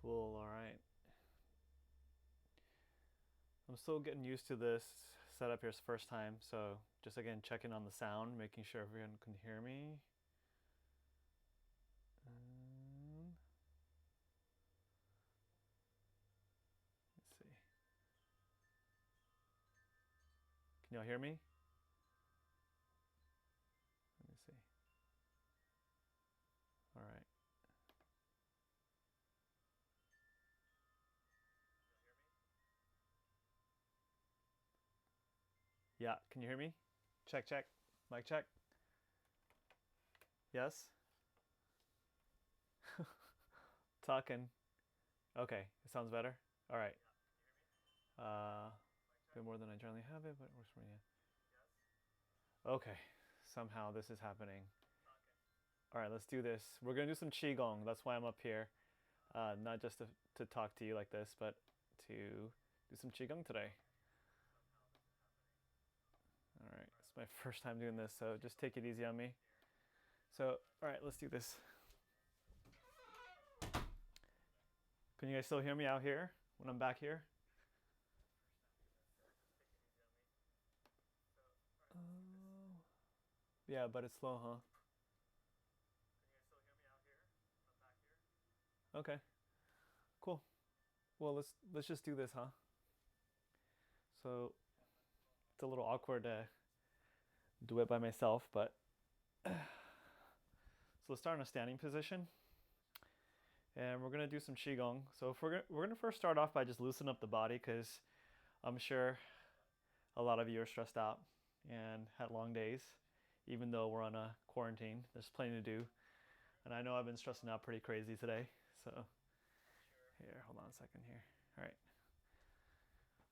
Cool, all right. I'm still getting used to this setup here. It's the first time, so just again checking on the sound, making sure everyone can hear me. Let's see. Can y'all hear me? Let me see. All right. Yeah, can you hear me? Check, check. Mic check. Yes? Talking. Okay, it sounds better. All right. A bit more than I generally have it, but it works for me. Okay, somehow this is happening. All right, let's do this. We're gonna do some Qigong. That's why I'm up here. Not just to talk to you like this, but to do some Qigong today. All right, it's my first time doing this, so just take it easy on me. So, all right, let's do this. Can you guys still hear me out here when I'm back here? Yeah, but it's slow, huh? Okay, cool. Well, let's just do this, huh? So it's a little awkward to do it by myself, but so let's start in a standing position, and we're gonna do some qigong. So if we're gonna first start off by just loosening up the body, because I'm sure a lot of you are stressed out and had long days, even though we're on a quarantine. There's plenty to do, and I know I've been stressing out pretty crazy today. So here, hold on a second here. All right.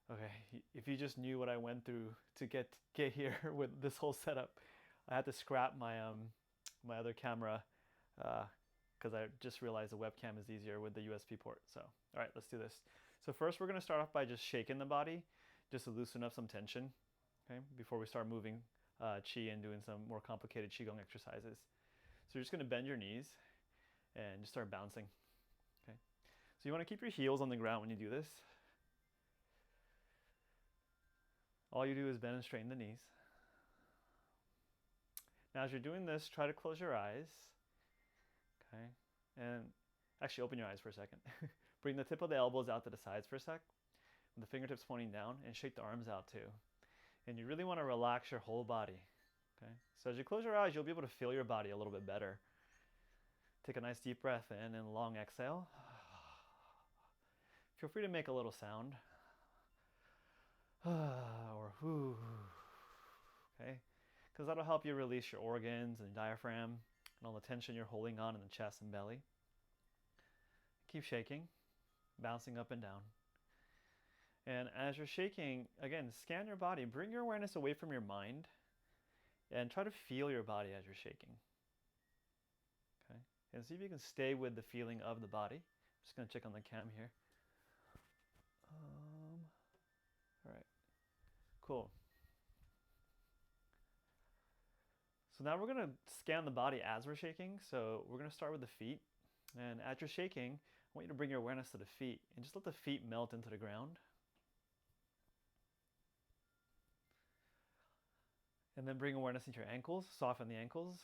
Okay, if you just knew what I went through to get here with this whole setup, I had to scrap my other camera because I just realized the webcam is easier with the USB port. So, all right, let's do this. So first, we're gonna start off by just shaking the body, just to loosen up some tension, okay, before we start moving Qi and doing some more complicated Qigong exercises. So you're just gonna bend your knees and just start bouncing, okay? So you wanna keep your heels on the ground when you do this. All you do is bend and straighten the knees. Now, as you're doing this, try to close your eyes, okay? And actually open your eyes for a second. Bring the tip of the elbows out to the sides for a sec, with the fingertips pointing down, and shake the arms out too. And you really want to relax your whole body, okay? So as you close your eyes, you'll be able to feel your body a little bit better. Take a nice deep breath in and a long exhale. Feel free to make a little sound. Or whoo, okay? Because that'll help you release your organs and diaphragm and all the tension you're holding on in the chest and belly. Keep shaking, bouncing up and down. And as you're shaking, again, scan your body. Bring your awareness away from your mind and try to feel your body as you're shaking. Okay? And see if you can stay with the feeling of the body. I'm just going to check on the cam here. All right. Cool. So now we're going to scan the body as we're shaking. So we're going to start with the feet. And as you're shaking, I want you to bring your awareness to the feet and just let the feet melt into the ground. And then bring awareness into your ankles, soften the ankles.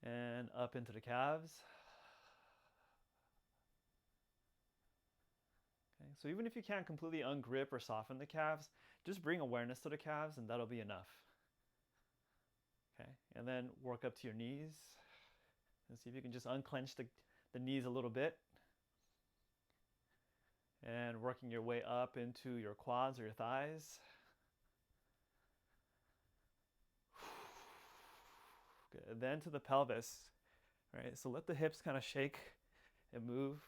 And up into the calves. Okay, so even if you can't completely ungrip or soften the calves, just bring awareness to the calves and that'll be enough. Okay, and then work up to your knees and see if you can just unclench the knees a little bit. And working your way up into your quads or your thighs. Good. Then to the pelvis. All right, so let the hips kind of shake and move.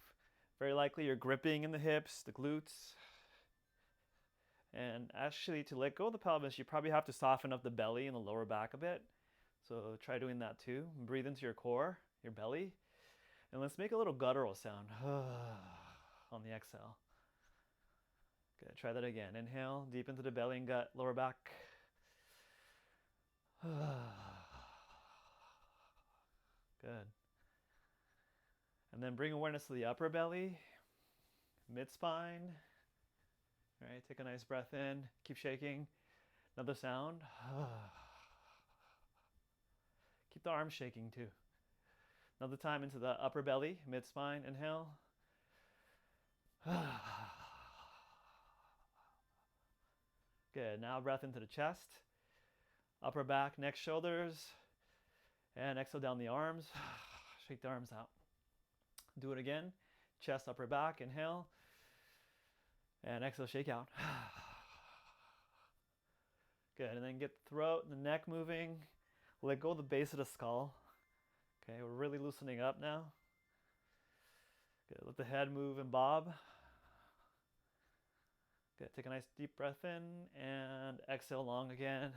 Very likely you're gripping in the hips, the glutes. And actually, to let go of the pelvis, you probably have to soften up the belly and the lower back a bit. So try doing that too. Breathe into your core, your belly. And let's make a little guttural sound on the exhale. Good. Try that again. Inhale, deep into the belly and gut, lower back. Good. And then bring awareness to the upper belly, mid-spine. All right, take a nice breath in, keep shaking. Another sound. Keep the arms shaking too. Another time into the upper belly, mid-spine, inhale. Good, now breath into the chest, upper back, neck, shoulders, and exhale down the arms. Shake the arms out. Do it again, chest, upper back, inhale, and exhale, shake out. Good, and then get the throat and the neck moving. Let go of the base of the skull. Okay, we're really loosening up now. Good, let the head move and bob. Good, take a nice deep breath in and exhale long again.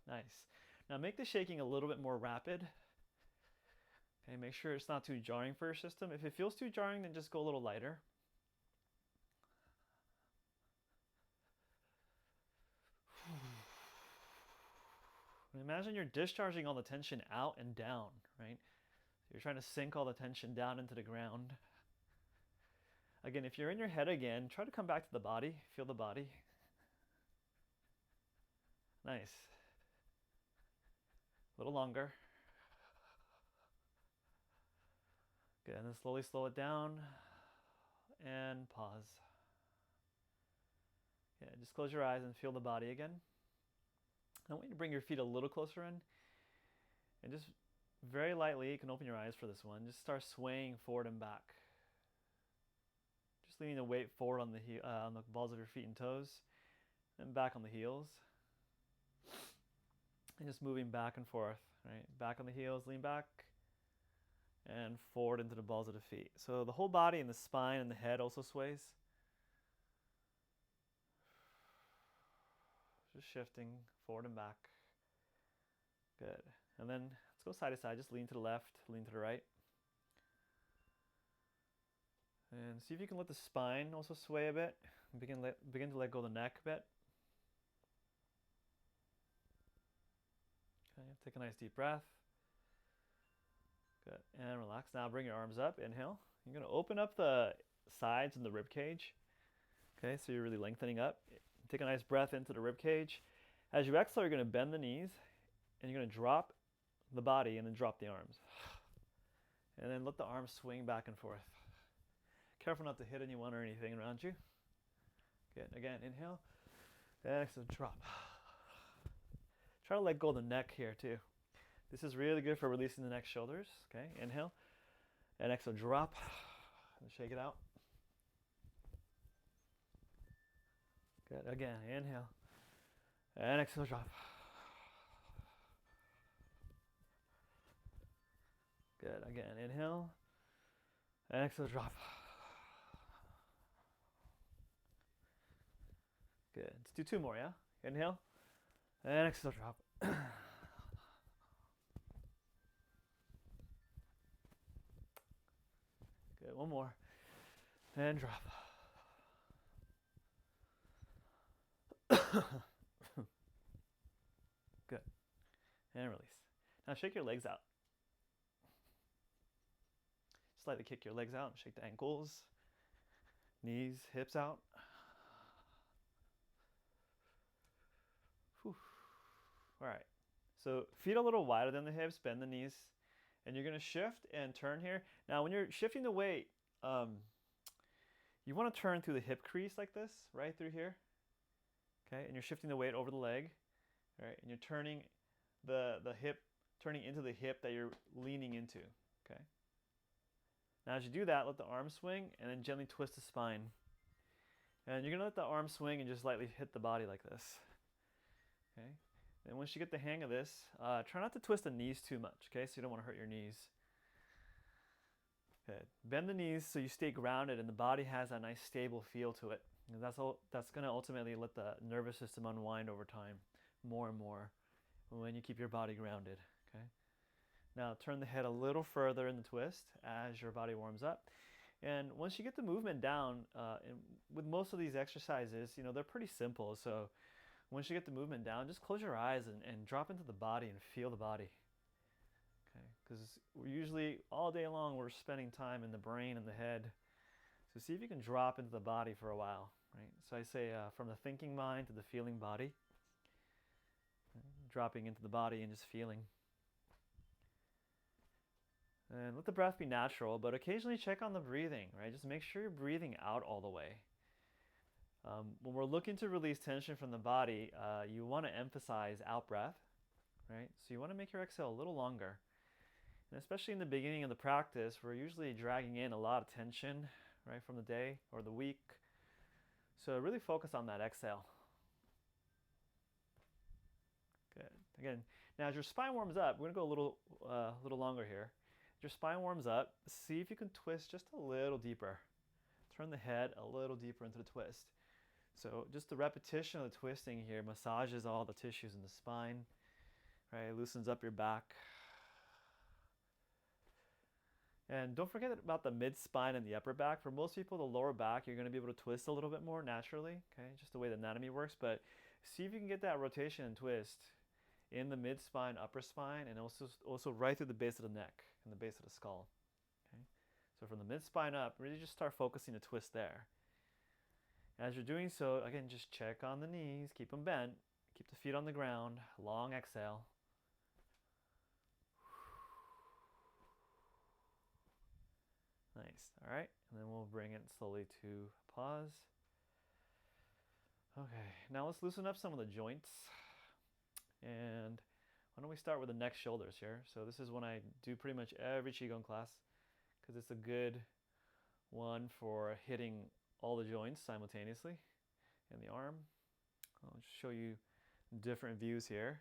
Nice. Now make the shaking a little bit more rapid. Okay, make sure it's not too jarring for your system. If it feels too jarring, then just go a little lighter. Imagine you're discharging all the tension out and down, right? You're trying to sink all the tension down into the ground. Again, if you're in your head again, try to come back to the body. Feel the body. Nice. A little longer. Good, and then slowly slow it down and pause. Yeah, just close your eyes and feel the body again. I want you to bring your feet a little closer in and just very lightly, you can open your eyes for this one, just start swaying forward and back. Just leaning the weight forward on the balls of your feet and toes and back on the heels. And just moving back and forth, right? Back on the heels, lean back and forward into the balls of the feet. So the whole body and the spine and the head also sways. Just shifting forward and back. Good. And then let's go side to side. Just lean to the left, lean to the right. And see if you can let the spine also sway a bit. Begin to let go of the neck a bit. Okay, take a nice deep breath. Good. And relax. Now bring your arms up. Inhale. You're going to open up the sides and the rib cage. Okay, so you're really lengthening up. Take a nice breath into the rib cage. As you exhale, you're going to bend the knees and you're going to drop the body and then drop the arms. And then let the arms swing back and forth. Careful not to hit anyone or anything around you. Good. Again, inhale. And exhale, drop. Try to let go of the neck here too. This is really good for releasing the neck, shoulders. Okay, inhale. And exhale, drop. And shake it out. Good. Again, inhale. And exhale, drop. Good. Again, inhale. And exhale, drop. Good. Let's do two more, yeah? Inhale. And exhale, drop. Good. One more. And drop. Good. And release. Now shake your legs out. Slightly kick your legs out and shake the ankles, knees, hips out. Whew. All right. So feet a little wider than the hips, bend the knees, and you're going to shift and turn here. Now when you're shifting the weight, you want to turn through the hip crease like this, right through here. Okay, and you're shifting the weight over the leg, right? And you're turning the hip, turning into the hip that you're leaning into, okay? Now as you do that, let the arm swing and then gently twist the spine. And you're gonna let the arm swing and just lightly hit the body like this, okay? And once you get the hang of this, try not to twist the knees too much, okay? So you don't wanna hurt your knees. Good. Bend the knees so you stay grounded and the body has a nice stable feel to it. And that's going to ultimately let the nervous system unwind over time more and more when you keep your body grounded. Okay. Now turn the head a little further in the twist as your body warms up. And once you get the movement down, with most of these exercises, you know, they're pretty simple. So once you get the movement down, just close your eyes and drop into the body and feel the body. Okay. Because because usually all day long we're spending time in the brain and the head. So see if you can drop into the body for a while, right? So I say from the thinking mind to the feeling body, dropping into the body and just feeling. And let the breath be natural, but occasionally check on the breathing, right? Just make sure you're breathing out all the way. When we're looking to release tension from the body, you want to emphasize out breath, right? So you want to make your exhale a little longer. And especially in the beginning of the practice, we're usually dragging in a lot of tension, right, from the day or the week. So really focus on that exhale. Good. Again, now as your spine warms up, we're going to go a little longer here. As your spine warms up, see if you can twist just a little deeper. Turn the head a little deeper into the twist. So just the repetition of the twisting here massages all the tissues in the spine, right? It loosens up your back. And don't forget about the mid-spine and the upper back. For most people, the lower back, you're going to be able to twist a little bit more naturally, okay? Just the way the anatomy works. But see if you can get that rotation and twist in the mid-spine, upper spine, and also right through the base of the neck and the base of the skull, okay? So from the mid-spine up, really just start focusing the twist there. As you're doing so, again, just check on the knees, keep them bent, keep the feet on the ground, long exhale. Nice, all right, and then we'll bring it slowly to pause. Okay, now let's loosen up some of the joints. And why don't we start with the neck, shoulders here. So this is when I do pretty much every Qigong class because it's a good one for hitting all the joints simultaneously in the arm. I'll just show you different views here.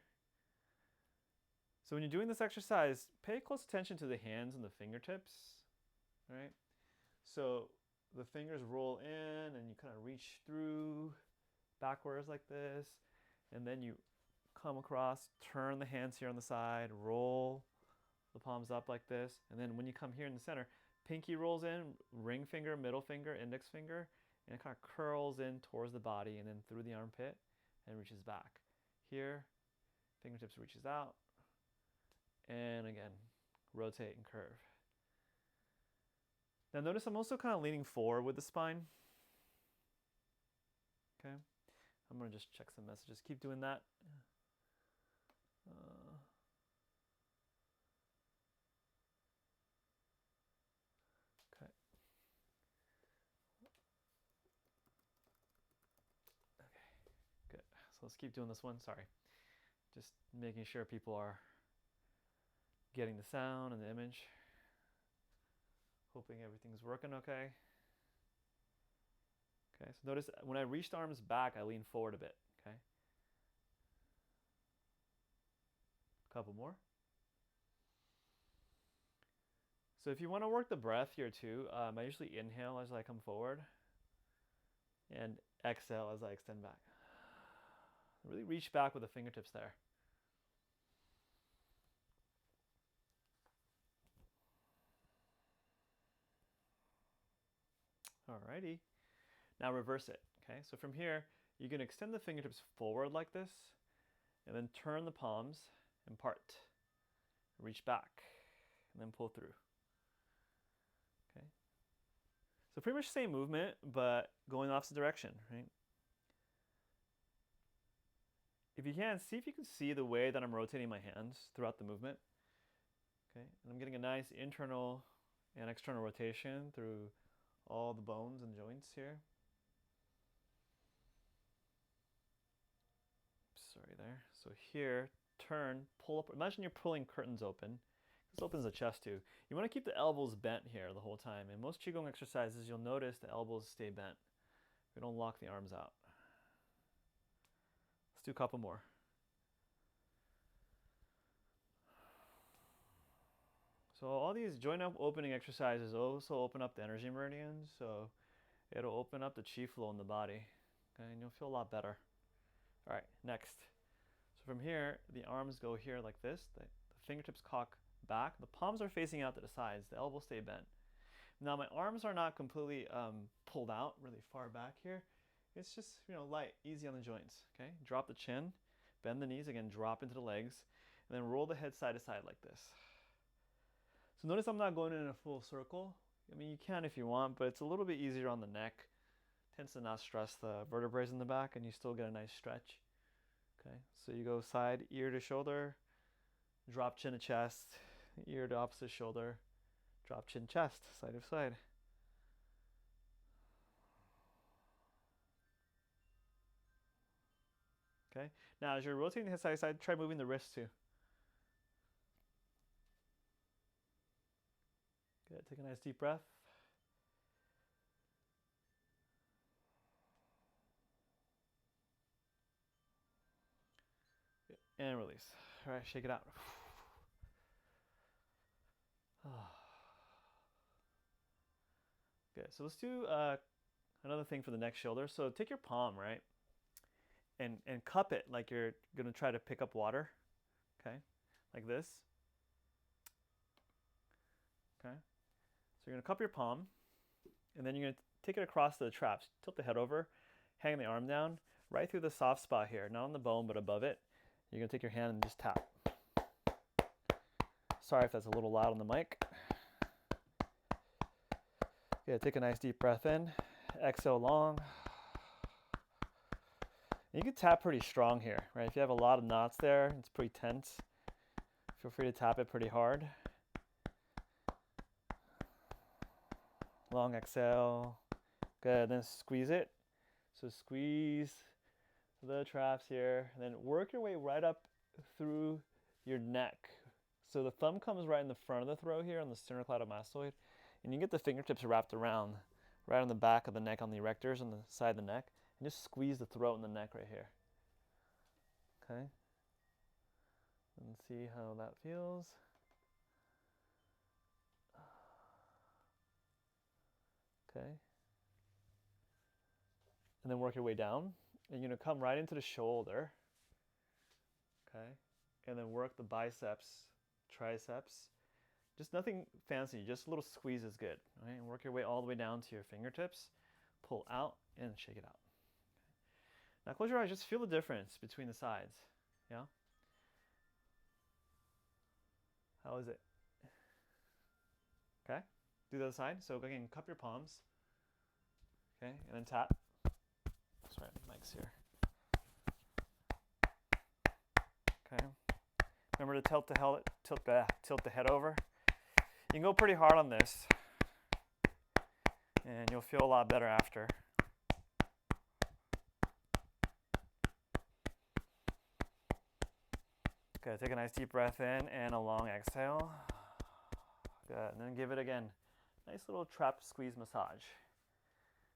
So when you're doing this exercise, pay close attention to the hands and the fingertips, right? So the fingers roll in and you kind of reach through backwards like this, and then you come across, turn the hands here on the side, roll the palms up like this, and then when you come here in the center, pinky rolls in, ring finger, middle finger, index finger, and it kind of curls in towards the body and then through the armpit and reaches back. Here, fingertips reaches out, and again, rotate and curve. Now notice I'm also kind of leaning forward with the spine. Okay, I'm gonna just check some messages. Keep doing that. Okay. Okay, good. So let's keep doing this one. Sorry. Just making sure people are getting the sound and the image. Hoping everything's working okay. Okay, so notice when I reach the arms back, I lean forward a bit, okay? A couple more. So if you want to work the breath here too, I usually inhale as I come forward and exhale as I extend back. Really reach back with the fingertips there. Alrighty. Now reverse it, okay? So from here, you can extend the fingertips forward like this, and then turn the palms and part. Reach back, and then pull through. Okay? So pretty much the same movement, but going opposite direction, right? If you can, see if you can see the way that I'm rotating my hands throughout the movement. Okay? And I'm getting a nice internal and external rotation through all the bones and joints here. Sorry there. So here, turn, pull up. Imagine you're pulling curtains open. This opens the chest too. You want to keep the elbows bent here the whole time. In most Qigong exercises, you'll notice the elbows stay bent. We don't lock the arms out. Let's do a couple more. So all these joint opening exercises also open up the energy meridians. So it'll open up the chi flow in the body. Okay, and you'll feel a lot better. All right, next. So from here, the arms go here like this. The fingertips cock back. The palms are facing out to the sides. The elbows stay bent. Now my arms are not completely pulled out really far back here. It's just, light, easy on the joints. Okay, drop the chin, bend the knees again, drop into the legs, and then roll the head side to side like this. So notice I'm not going in a full circle. I mean, you can if you want, but it's a little bit easier on the neck. Tends to not stress the vertebrae in the back, and you still get a nice stretch. Okay, so you go side, ear to shoulder, drop chin to chest, ear to opposite shoulder, drop chin chest, side to side. Okay, now as you're rotating the head side to side, try moving the wrist too. Good, take a nice deep breath. And release. All right, shake it out. Good, so let's do another thing for the next shoulder. So take your palm, right, and cup it like you're gonna try to pick up water. Okay, like this. Okay, so you're gonna cup your palm, and then you're gonna take it across the traps. Tilt the head over, hang the arm down, right through the soft spot here, not on the bone but above it. You're gonna take your hand and just tap. Sorry if that's a little loud on the mic. Yeah, take a nice deep breath in, exhale long. And you can tap pretty strong here, right? If you have a lot of knots there, it's pretty tense. Feel free to tap it pretty hard. Long exhale. Good, then squeeze it. So squeeze the traps here, and then work your way right up through your neck. So the thumb comes right in the front of the throat here on the sternocleidomastoid, and you get the fingertips wrapped around, right on the back of the neck on the erectors on the side of the neck, and just squeeze the throat and the neck right here. Okay? And see how that feels. Okay? And then work your way down, and you're gonna come right into the shoulder. Okay? And then work the biceps, triceps. Just nothing fancy, just a little squeeze is good. Right? And work your way all the way down to your fingertips. Pull out and shake it out. Okay. Now close your eyes, just feel the difference between the sides. Yeah? How is it? Okay? Do the other side. So again, cup your palms. Okay? And then tap. Sorry, mic's here. Okay? Remember to tilt the head over. You can go pretty hard on this, and you'll feel a lot better after. Good, take a nice deep breath in and a long exhale. Good, and then give it again. Nice little trap squeeze massage.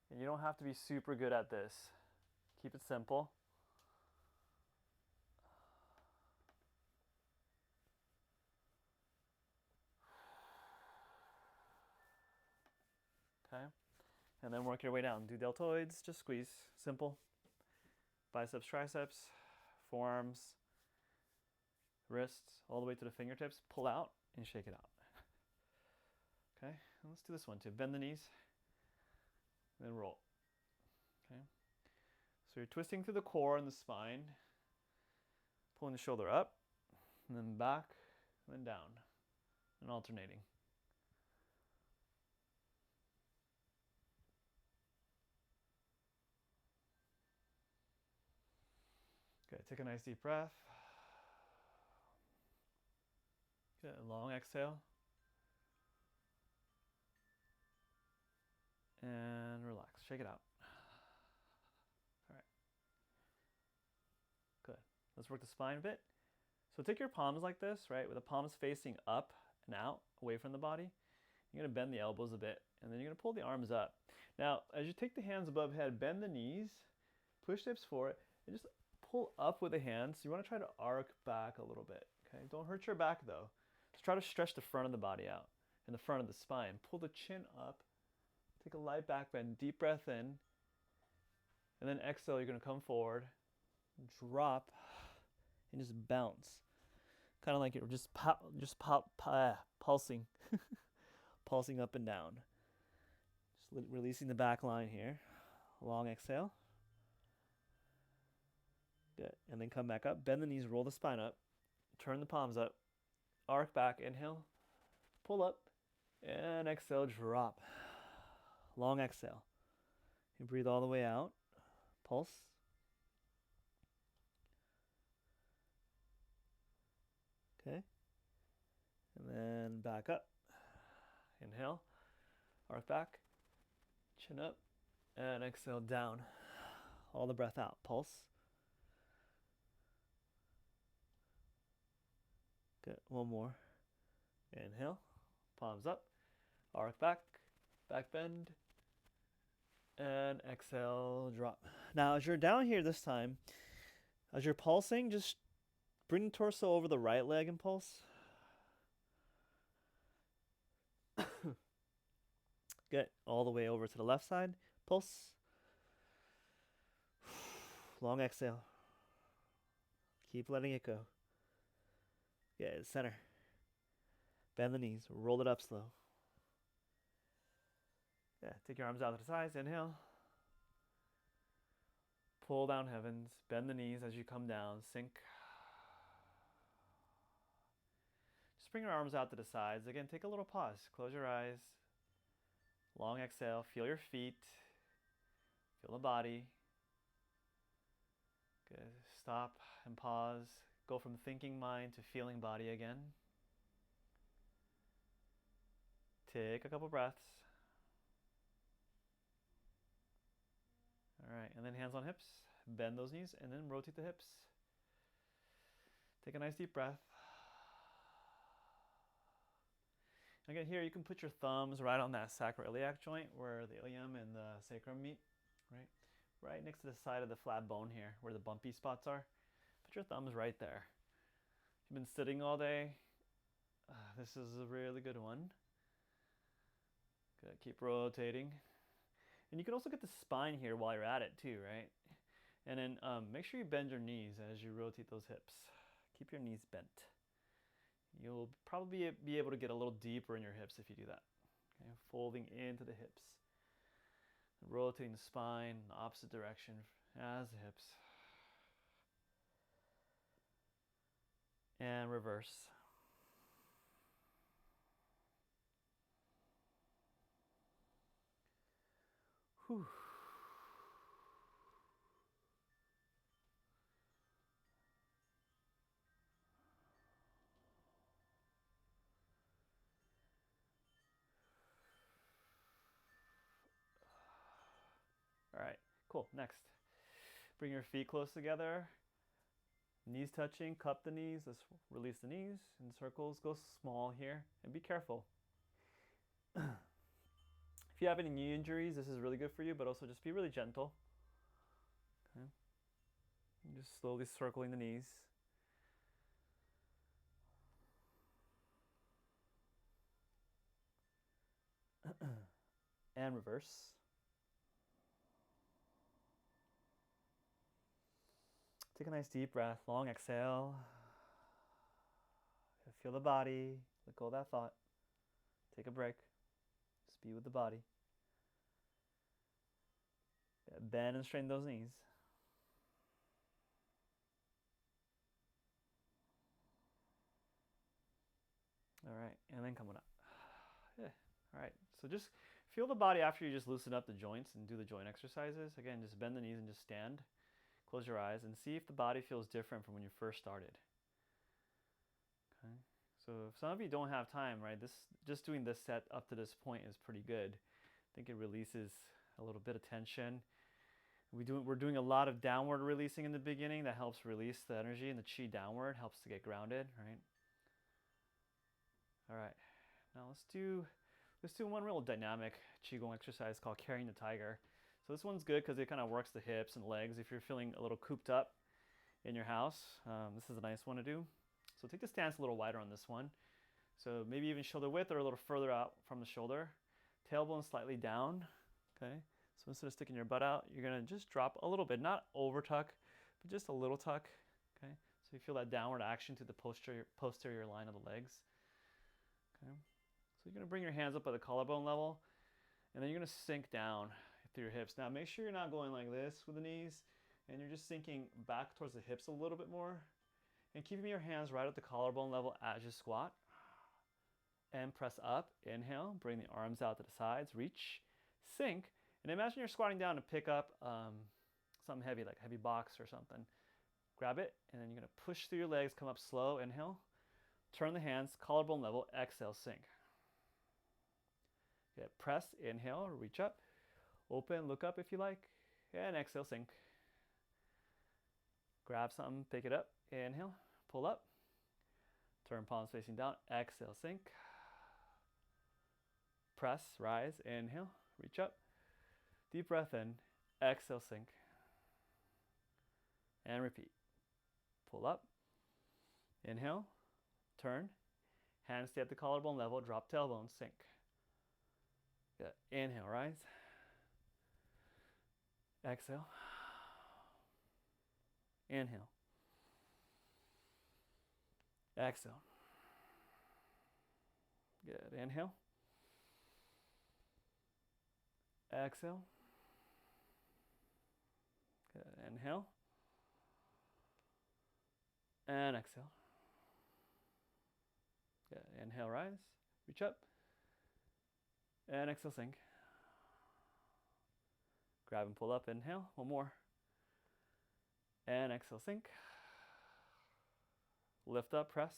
And you don't have to be super good at this. Keep it simple. Okay, and then work your way down. Do deltoids, just squeeze, simple. Biceps, triceps, forearms, wrists, all the way to the fingertips. Pull out and shake it out. Okay, and let's do this one too. Bend the knees, and then roll. Okay, so you're twisting through the core and the spine, pulling the shoulder up, and then back, and then down, and alternating. Good, take a nice deep breath. Good, long exhale. And relax, shake it out. All right. Good, let's work the spine a bit. So take your palms like this, right, with the palms facing up and out, away from the body. You're gonna bend the elbows a bit, and then you're gonna pull the arms up. Now, as you take the hands above head, bend the knees, push the hips forward, and just pull up with the hands. You wanna try to arc back a little bit, okay? Don't hurt your back though. Just try to stretch the front of the body out and the front of the spine. Pull the chin up, take a light back bend, deep breath in, and then exhale, you're gonna come forward, drop, and just bounce. Kind of like you're just pulsing, pulsing up and down. Just releasing the back line here. Long exhale. Good. And then come back up. Bend the knees, roll the spine up. Turn the palms up. Arc back, inhale. pull up, and exhale, drop. Long exhale. You breathe all the way out. Pulse. Okay. And then back up. Inhale. Arc back. Chin up. And exhale down. All the breath out. Pulse. Good. One more. Inhale. Palms up. Arc back. Back bend. And exhale, drop. Now, as you're down here this time, as you're pulsing, just bring the torso over the right leg and pulse. Get all the way over to the left side. Pulse. Long exhale. Keep letting it go. Good. Center. Bend the knees. Roll it up slow. Yeah, take your arms out to the sides. Inhale. Pull down heavens. Bend the knees as you come down. Sink. Just bring your arms out to the sides. Again, take a little pause. Close your eyes. Long exhale. Feel your feet. Feel the body. Good. Stop and pause. Go from thinking mind to feeling body again. Take a couple breaths. All right, and then hands on hips. Bend those knees and then rotate the hips. Take a nice deep breath. Again, here you can put your thumbs right on that sacroiliac joint where the ilium and the sacrum meet, right? Right next to the side of the flat bone here where the bumpy spots are. Put your thumbs right there. If you've been sitting all day, this is a really good one. Good, keep rotating. And you can also get the spine here while you're at it too, right? And then make sure you bend your knees as you rotate those hips. Keep your knees bent. You'll probably be able to get a little deeper in your hips if you do that. Okay? Folding into the hips. Rotating the spine in the opposite direction as the hips. And reverse. Whew. All right, cool. Next, bring your feet close together. Knees touching, cup the knees. Let's release the knees in circles. Go small here and be careful. If you have any knee injuries, this is really good for you, but also just be really gentle. Okay. Just slowly circling the knees. And reverse. Take a nice deep breath, long exhale. Feel the body, let go of that thought. Take a break. Just be with the body. Bend and straighten those knees. All right, and then coming up. Yeah. All right, so just feel the body after you just loosen up the joints and do the joint exercises. Again, just bend the knees and just stand. Close your eyes and see if the body feels different from when you first started. Okay. So if some of you don't have time, right, just doing this set up to this point is pretty good. I think it releases a little bit of tension. We're doing a lot of downward releasing in the beginning. That helps release the energy, and the chi downward helps to get grounded, right? All right. Now let's do one real dynamic Qigong exercise called carrying the tiger. So this one's good because it kind of works the hips and legs if you're feeling a little cooped up in your house. This is a nice one to do. So take the stance a little wider on this one. So maybe even shoulder width or a little further out from the shoulder. Tailbone slightly down. Okay. So instead of sticking your butt out, you're going to just drop a little bit, not over tuck, but just a little tuck. Okay. So you feel that downward action to the posterior line of the legs. Okay. So you're going to bring your hands up at the collarbone level, and then you're going to sink down through your hips. Now make sure you're not going like this with the knees, and you're just sinking back towards the hips a little bit more, and keeping your hands right at the collarbone level as you squat. and press up. Inhale, bring the arms out to the sides, reach, sink, and imagine you're squatting down to pick up something heavy, like a heavy box or something. Grab it, and then you're gonna push through your legs, come up slow, inhale, turn the hands, collarbone level, exhale, sink. Okay, press, inhale, reach up, open, look up if you like, and exhale, sink. Grab something, pick it up, inhale, pull up, turn palms facing down, exhale, sink. Press, rise, inhale, reach up, deep breath in, exhale, sink. And repeat. Pull up, inhale, turn, hands stay at the collarbone level, drop tailbone, sink. Good. Inhale, rise. Exhale. Inhale. Exhale. Good. Inhale. Exhale. Good. Inhale. And exhale. Good. Inhale, rise. Reach up. And exhale, sink. Grab and pull up. Inhale. One more. And exhale, sink. Lift up, press.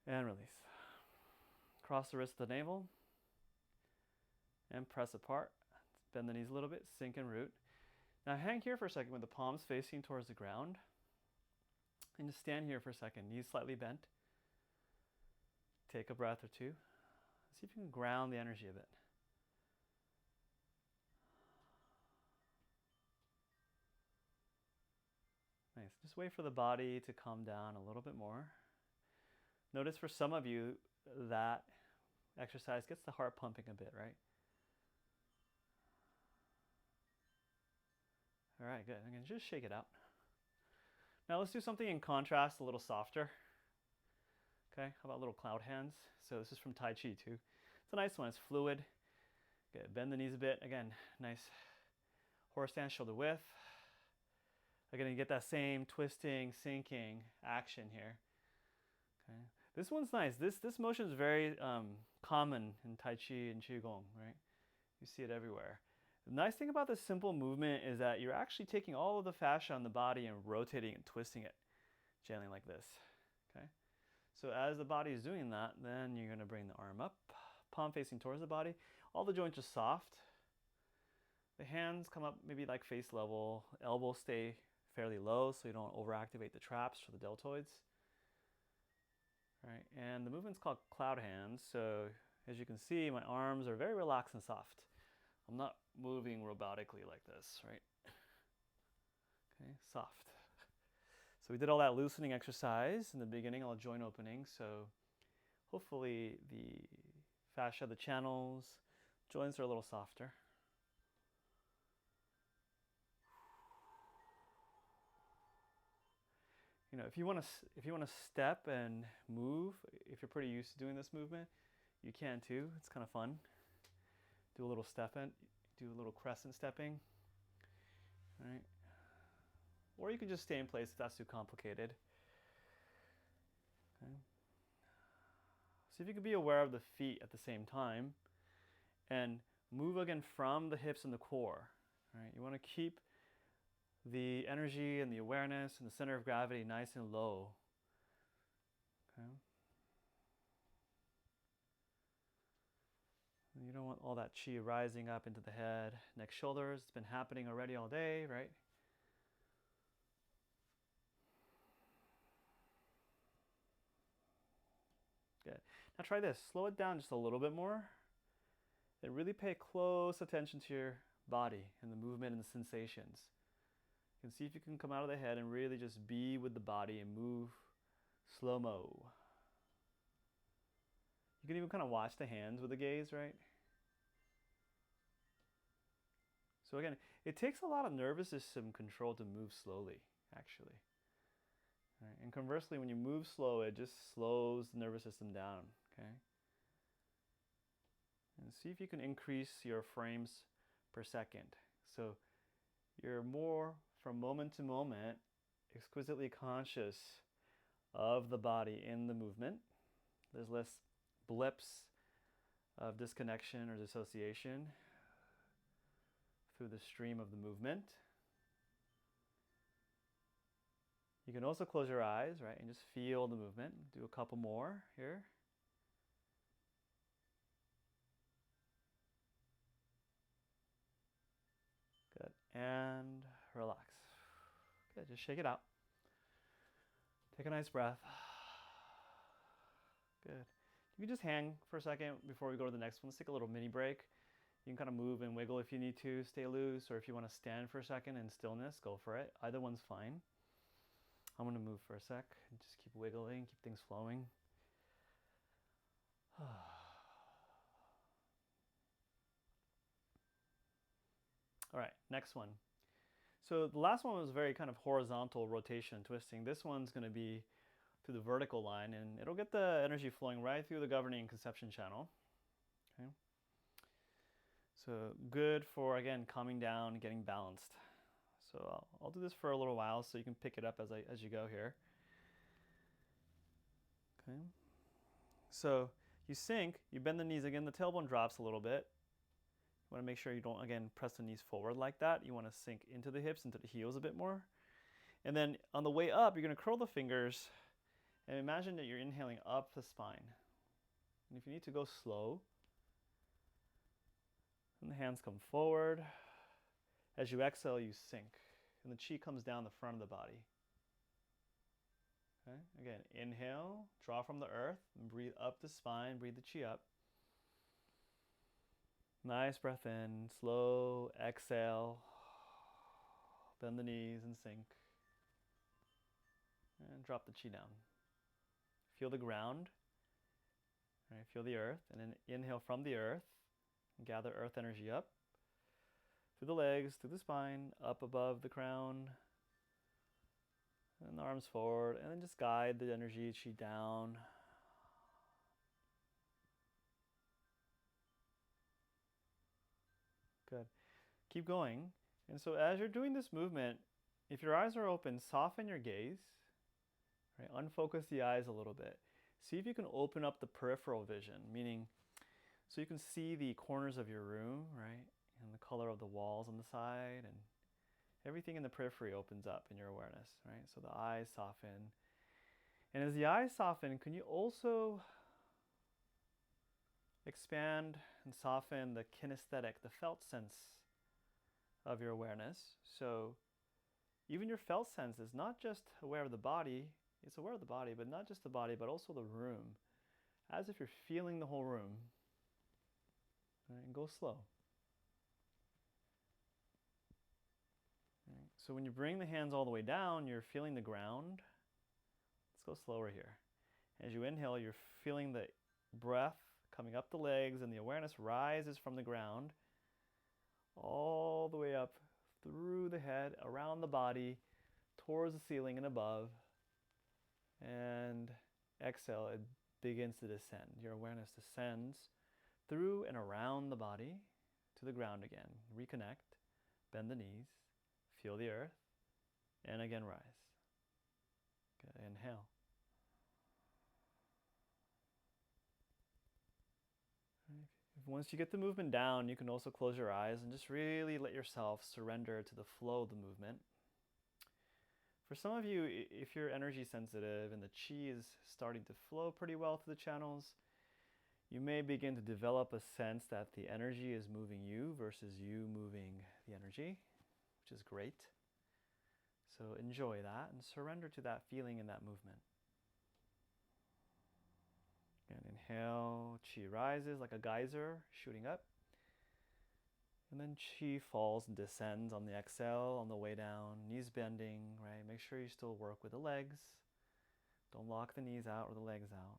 And release. Cross the wrist to the navel. And press apart. Bend the knees a little bit. Sink and root. Now hang here for a second with the palms facing towards the ground. And just stand here for a second. Knees slightly bent. Take a breath or two. See if you can ground the energy a bit. Nice. Just wait for the body to calm down a little bit more. Notice for some of you that exercise gets the heart pumping a bit, right? All right, good. Again, just shake it out. Now let's do something in contrast, a little softer. Okay, how about little cloud hands? So this is from Tai Chi too. It's a nice one, it's fluid. Good, bend the knees a bit. Again, nice horse stance, shoulder width. Again, you get that same twisting, sinking action here. Okay, this one's nice. This motion is very common in Tai Chi and Qigong, right? You see it everywhere. The nice thing about this simple movement is that you're actually taking all of the fascia on the body and rotating and twisting it gently like this. Okay. So as the body is doing that, then you're going to bring the arm up, palm facing towards the body. All the joints are soft. The hands come up maybe like face level. Elbows stay fairly low so you don't overactivate the traps for the deltoids. All right. And the movement's called cloud hands. So as you can see, my arms are very relaxed and soft. I'm not moving robotically like this, right? Okay, soft. So we did all that loosening exercise in the beginning, all joint opening. So hopefully the fascia, the channels, joints are a little softer. You know, if you want to step and move, if you're pretty used to doing this movement, you can too. It's kind of fun. Do a little step in, do a little crescent stepping, right? Or you can just stay in place if that's too complicated. Okay. See if you can be aware of the feet at the same time and move again from the hips and the core, right? You want to keep the energy and the awareness and the center of gravity nice and low. Okay. You don't want all that chi rising up into the head, neck, shoulders. It's been happening already all day, right? Good. Now try this. Slow it down just a little bit more. And really pay close attention to your body and the movement and the sensations. You can see if you can come out of the head and really just be with the body and move slow-mo. You can even kind of watch the hands with the gaze, right? So again, it takes a lot of nervous system control to move slowly, actually. Right? And conversely, when you move slow, it just slows the nervous system down, okay? And see if you can increase your frames per second. So you're more, from moment to moment, exquisitely conscious of the body in the movement. There's less blips of disconnection or dissociation through the stream of the movement. You can also close your eyes, right, and just feel the movement. Do a couple more here. Good. And relax. Good. Just shake it out. Take a nice breath. Good. You can just hang for a second before we go to the next one. Let's take a little mini break. You can kind of move and wiggle if you need to, stay loose, or if you want to stand for a second in stillness, go for it. Either one's fine. I'm going to move for a sec and just keep wiggling, keep things flowing. All right, next one. So the last one was very kind of horizontal rotation, twisting. This one's going to be through the vertical line, and it'll get the energy flowing right through the governing and conception channel. Okay. So good for, again, calming down, getting balanced. So I'll do this for a little while so you can pick it up as you go here. Okay. So you sink, you bend the knees again, the tailbone drops a little bit. You want to make sure you don't, again, press the knees forward like that. You want to sink into the hips, into the heels a bit more. And then on the way up, you're going to curl the fingers and imagine that you're inhaling up the spine. And if you need to go slow, and the hands come forward. As you exhale, you sink, and the chi comes down the front of the body. Okay? Again, inhale, draw from the earth, and breathe up the spine, breathe the chi up. Nice breath in, slow exhale, bend the knees and sink. And drop the chi down. Feel the ground, right? Feel the earth, and then inhale from the earth, and gather earth energy up. Through the legs, through the spine, up above the crown, and the arms forward, and then just guide the energy, chi down. Good. Keep going. And so as you're doing this movement, if your eyes are open, soften your gaze, right? Unfocus the eyes a little bit. See if you can open up the peripheral vision, meaning so you can see the corners of your room, right? And the color of the walls on the side, and everything in the periphery opens up in your awareness, right? So the eyes soften. And as the eyes soften, can you also expand and soften the kinesthetic, the felt sense of your awareness? So even your felt sense is not just aware of the body, it's aware of the body, but not just the body, but also the room, as if you're feeling the whole room. Right? And go slow. Right. So when you bring the hands all the way down, you're feeling the ground. Let's go slower here. As you inhale, you're feeling the breath coming up the legs, and the awareness rises from the ground all the way up through the head, around the body, towards the ceiling and above. And exhale, it begins to descend. Your awareness descends through and around the body to the ground again. Reconnect, bend the knees, feel the earth, and again rise. Good. Inhale. Once you get the movement down, you can also close your eyes and just really let yourself surrender to the flow of the movement. For some of you, if you're energy sensitive and the chi is starting to flow pretty well through the channels, you may begin to develop a sense that the energy is moving you versus you moving the energy, which is great. So enjoy that and surrender to that feeling and that movement. And inhale, chi rises like a geyser, shooting up. And then chi falls and descends on the exhale, on the way down, knees bending, right? Make sure you still work with the legs. Don't lock the knees out or the legs out.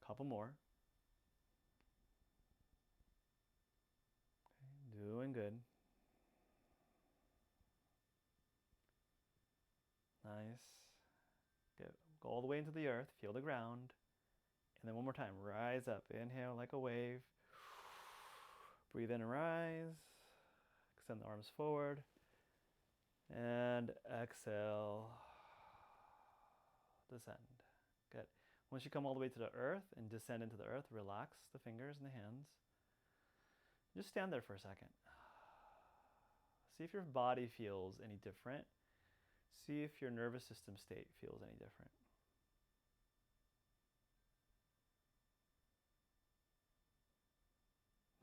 Couple more. Okay, doing good. Nice. Good. Go all the way into the earth, feel the ground. And then one more time, rise up. Inhale like a wave. Breathe in and rise. Extend the arms forward. And exhale. Descend. Good. Once you come all the way to the earth and descend into the earth, relax the fingers and the hands. Just stand there for a second. See if your body feels any different. See if your nervous system state feels any different.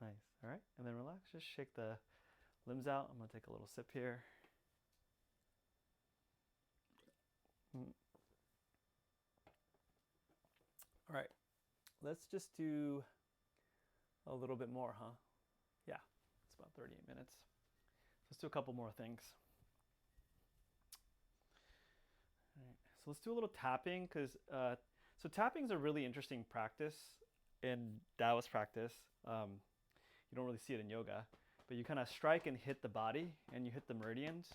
Nice. All right. And then relax. Just shake the limbs out. I'm going to take a little sip here. All right. Let's just do a little bit more, huh? Yeah. It's about 38 minutes. Let's do a couple more things. All right. So let's do a little tapping because so tapping is a really interesting practice in Taoist practice. You don't really see it in yoga, but you kind of strike and hit the body and you hit the meridians.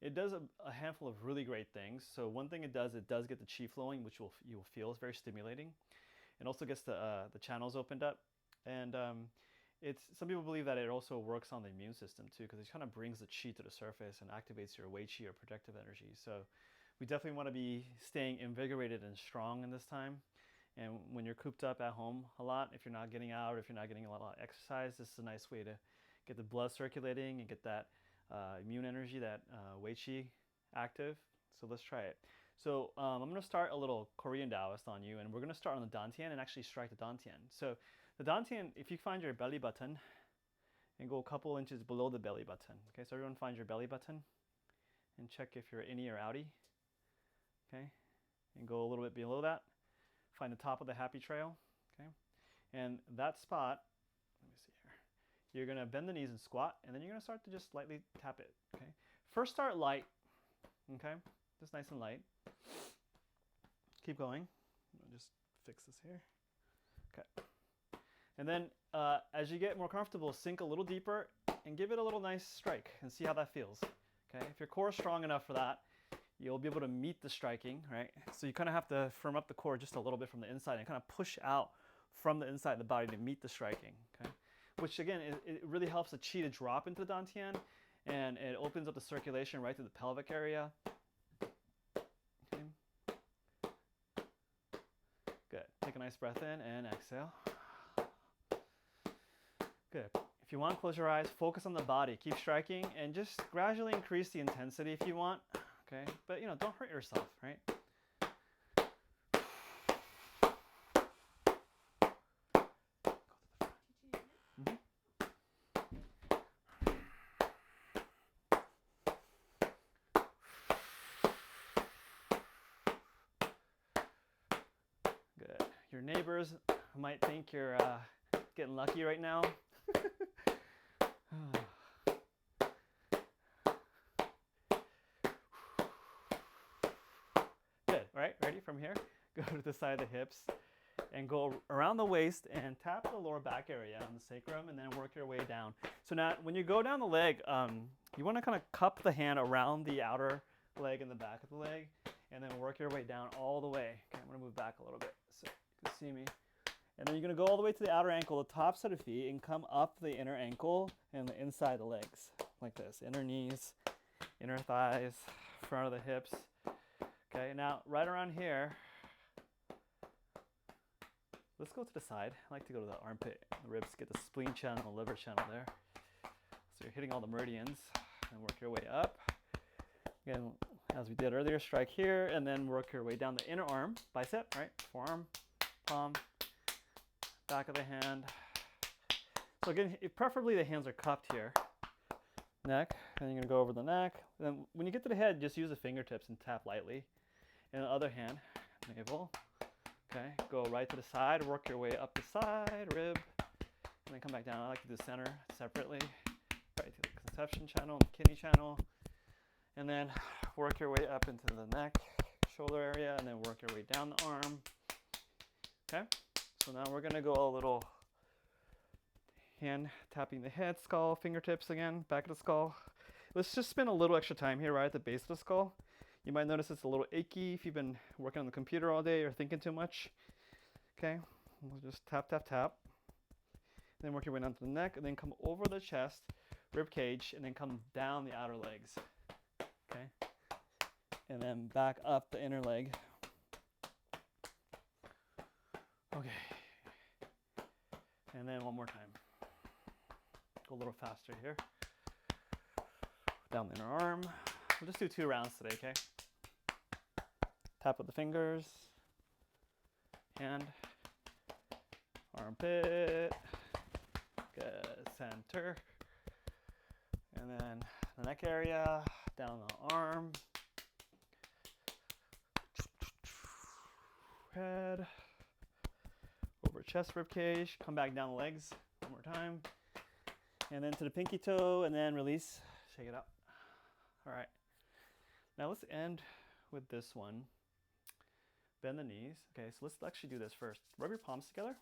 It does a handful of really great things. So one thing it does get the chi flowing, which you will feel is very stimulating. It also gets the channels opened up. And some people believe that it also works on the immune system too, because it kind of brings the chi to the surface and activates your wei qi or protective energy. So we definitely want to be staying invigorated and strong in this time. And when you're cooped up at home a lot, if you're not getting out, or if you're not getting a lot of exercise, this is a nice way to get the blood circulating and get that immune energy, that wei qi active. So let's try it. So I'm going to start a little Korean Taoist on you, and we're going to start on the dantian and actually strike the dantian. So the dantian, if you find your belly button and go a couple inches below the belly button. Okay, so everyone find your belly button and check if you're innie or outie. Okay, and go a little bit below that. Find the top of the happy trail, okay? And that spot, let me see here. You're gonna bend the knees and squat, and then you're gonna start to just lightly tap it, okay? First start light, okay? Just nice and light. Keep going. I'll just fix this here. Okay. And then as you get more comfortable, sink a little deeper and give it a little nice strike and see how that feels, okay? If your core is strong enough for that, you'll be able to meet the striking, right? So you kind of have to firm up the core just a little bit from the inside and kind of push out from the inside of the body to meet the striking, okay? Which again, it really helps the chi to drop into the dantian, and it opens up the circulation right through the pelvic area. Okay. Good. Take a nice breath in and exhale. Good. If you want, close your eyes, focus on the body, keep striking, and just gradually increase the intensity if you want. Okay, but don't hurt yourself, right? Mm-hmm. Good. Your neighbors might think you're getting lucky right now. Good. All right, ready? From here, go to the side of the hips and go around the waist and tap the lower back area on the sacrum, and then work your way down. So now when you go down the leg, you want to kind of cup the hand around the outer leg and the back of the leg, and then work your way down all the way. Okay, I'm going to move back a little bit so you can see me. And then you're going to go all the way to the outer ankle, the top set of feet, and come up the inner ankle and the inside of the legs, like this. Inner knees, inner thighs, front of the hips. Okay, now right around here, let's go to the side. I like to go to the armpit, the ribs, get the spleen channel, the liver channel there. So you're hitting all the meridians, and work your way up. Again, as we did earlier, strike here, and then work your way down the inner arm, bicep, right? Forearm, palm, back of the hand. So again, preferably the hands are cupped here. Neck, and you're gonna go over the neck. Then when you get to the head, just use the fingertips and tap lightly. And the other hand, navel. Okay, go right to the side, work your way up the side, rib, and then come back down. I like to do the center separately. Right to the conception channel, the kidney channel, and then work your way up into the neck, shoulder area, and then work your way down the arm. Okay, so now we're gonna go a little hand tapping the head, skull, fingertips again, back of the skull. Let's just spend a little extra time here right at the base of the skull. You might notice it's a little achy if you've been working on the computer all day or thinking too much. Okay, we'll just tap, tap, tap. Then work your way down to the neck, and then come over the chest, rib cage, and then come down the outer legs. Okay, and then back up the inner leg. Okay. And then one more time. Go a little faster here. Down the inner arm. We'll just do 2 rounds today, okay? Tap with the fingers. Hand. Armpit. Good. Center. And then the neck area. Down the arm. Head. Over chest rib cage. Come back down the legs. One more time. And then to the pinky toe, and then release. Shake it out. All right. Now let's end with this one. Bend the knees. Okay, so let's actually do this first. Rub your palms together.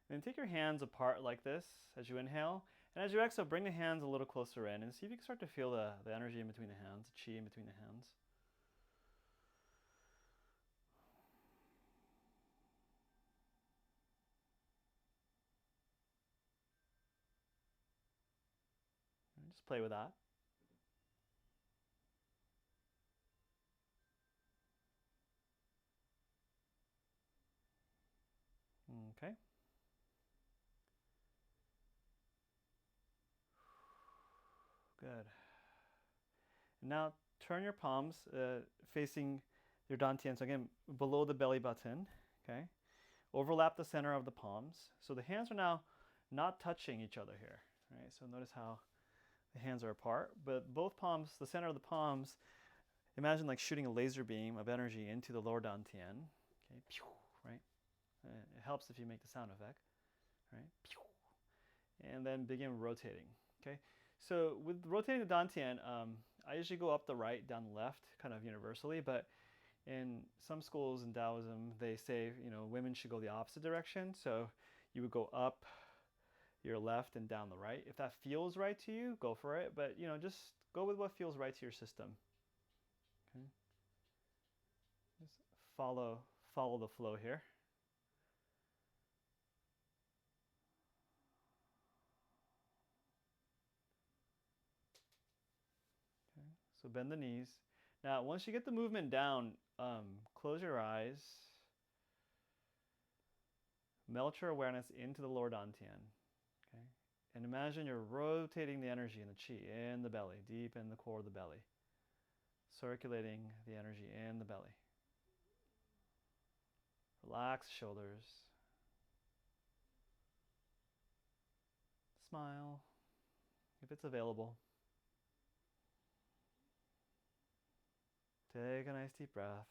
And then take your hands apart like this as you inhale. And as you exhale, bring the hands a little closer in and see if you can start to feel the energy in between the hands, the chi in between the hands. And just play with that. Okay. Good. And now turn your palms facing your dantian. So again, below the belly button. Okay. Overlap the center of the palms. So the hands are now not touching each other here. Right. So notice how the hands are apart, but both palms, the center of the palms, imagine like shooting a laser beam of energy into the lower dantian. Okay. Pew, right. It helps if you make the sound effect. Right. Pew. And then begin rotating. Okay. So with rotating the dantian, I usually go up the right, down the left, kind of universally, but in some schools in Taoism, they say, women should go the opposite direction. So you would go up your left and down the right. If that feels right to you, go for it. But, just go with what feels right to your system. Okay. Just follow the flow here. Okay. So bend the knees. Now, once you get the movement down, close your eyes. Melt your awareness into the lower dantian. Okay? And imagine you're rotating the energy and the chi in the belly, deep in the core of the belly. Circulating the energy in the belly. Relax shoulders. Smile, if it's available. Take a nice deep breath.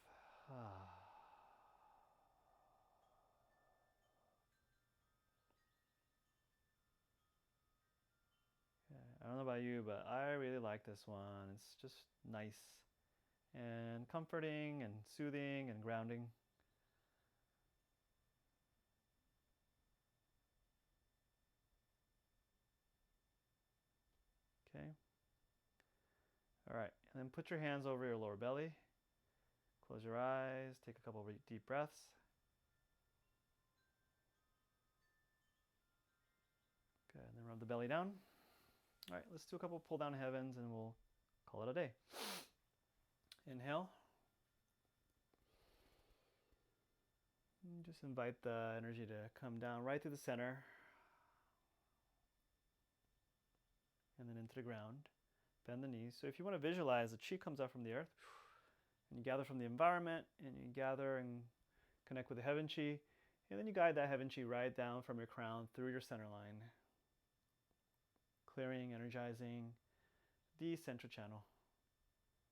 I don't know about you, but I really like this one. It's just nice and comforting and soothing and grounding. Okay. All right. And then put your hands over your lower belly. Close your eyes. Take a couple of deep breaths. Good. And then rub the belly down. All right. Let's do a couple pull down heavens and we'll call it a day. Inhale. And just invite the energy to come down right through the center. And then into the ground. Bend the knees. So if you want to visualize, the chi comes up from the earth. And you gather from the environment. And you gather and connect with the heaven chi. And then you guide that heaven chi right down from your crown through your center line. Clearing, energizing the central channel.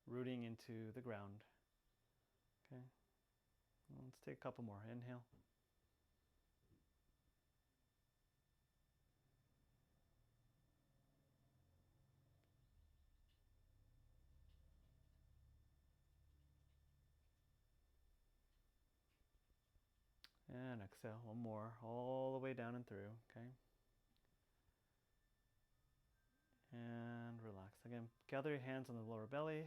Rooting into the ground. Okay. Let's take a couple more. Inhale. And exhale. One more. All the way down and through. Okay. And relax. Again, gather your hands on the lower belly.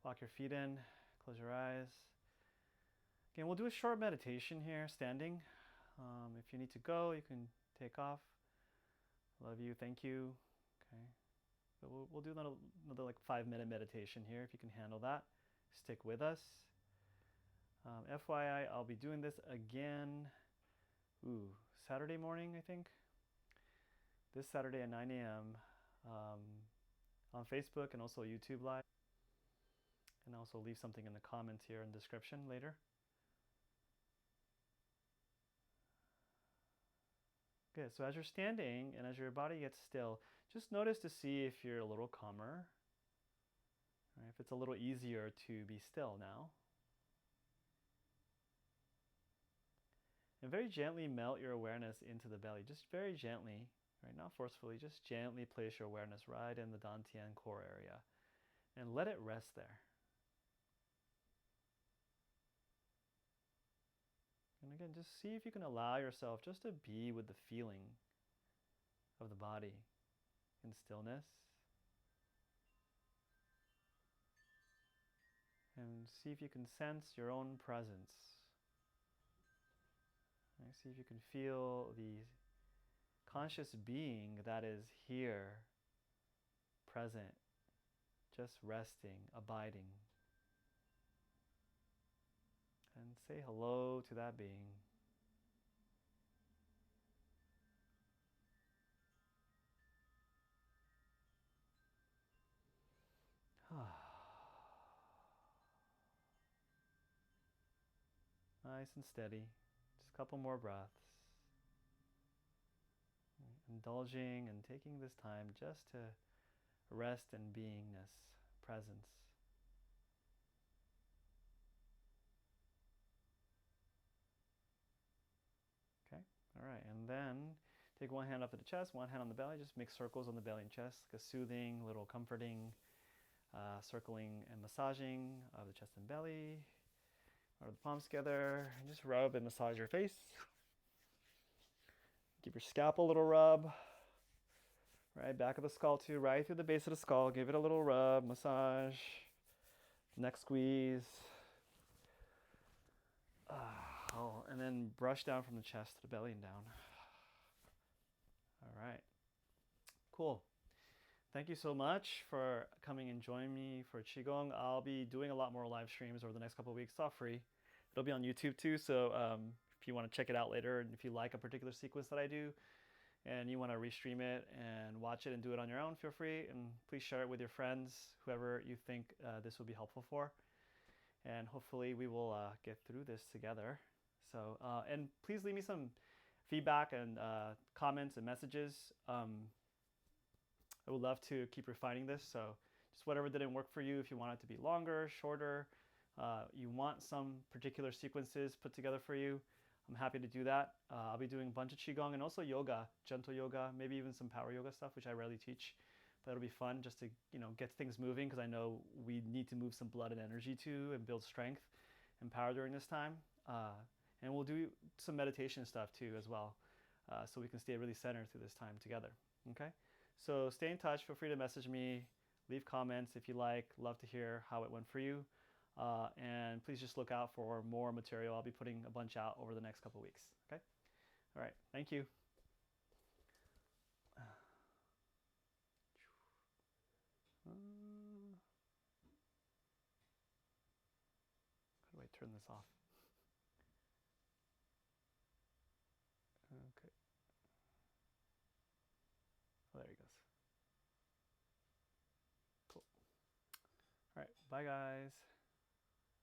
Walk your feet in. Close your eyes. Again, we'll do a short meditation here, standing. If you need to go, you can take off. Love you. Thank you. Okay. But we'll do another like 5-minute meditation here if you can handle that. Stick with us. FYI, I'll be doing this again, Saturday morning, I think. This Saturday at 9 a.m. On Facebook and also YouTube Live. And also leave something in the comments here in the description later. Good. So as you're standing and as your body gets still, just notice to see if you're a little calmer. Right? If it's a little easier to be still now. And very gently melt your awareness into the belly. Just very gently, right? Not forcefully, just gently place your awareness right in the Dantian core area. And let it rest there. And again, just see if you can allow yourself just to be with the feeling of the body in stillness. And see if you can sense your own presence. Right? See if you can feel the conscious being that is here, present, just resting, abiding. And say hello to that being. Nice and steady. Just a couple more breaths. Indulging and taking this time just to rest in beingness, presence. Okay, all right, and then take one hand up to the chest, one hand on the belly, just make circles on the belly and chest, like a soothing, little comforting, circling and massaging of the chest and belly. Rub the palms together and just rub and massage your face. Give your scalp a little rub. Right, back of the skull too, right through the base of the skull. Give it a little rub, massage, neck squeeze. And then brush down from the chest to the belly and down. All right, cool. Thank you so much for coming and joining me for Qigong. I'll be doing a lot more live streams over the next couple of weeks. It's all free. It'll be on YouTube too, so if you want to check it out later, and if you like a particular sequence that I do, and you want to restream it and watch it and do it on your own, feel free. And please share it with your friends, whoever you think this will be helpful for. And hopefully we will get through this together. So, and please leave me some feedback and comments and messages. I would love to keep refining this. So just whatever didn't work for you, if you want it to be longer, shorter, you want some particular sequences put together for you, I'm happy to do that. I'll be doing a bunch of Qigong and also yoga, gentle yoga, maybe even some power yoga stuff, which I rarely teach. But it'll be fun just to get things moving, because I know we need to move some blood and energy too and build strength and power during this time. And we'll do some meditation stuff too as well, so we can stay really centered through this time together. Okay? So stay in touch. Feel free to message me, leave comments if you like. Love to hear how it went for you. And please just look out for more material. I'll be putting a bunch out over the next couple of weeks. Okay? All right. Thank you. How do I turn this off? Okay. Oh, there he goes. Cool. All right. Bye, guys.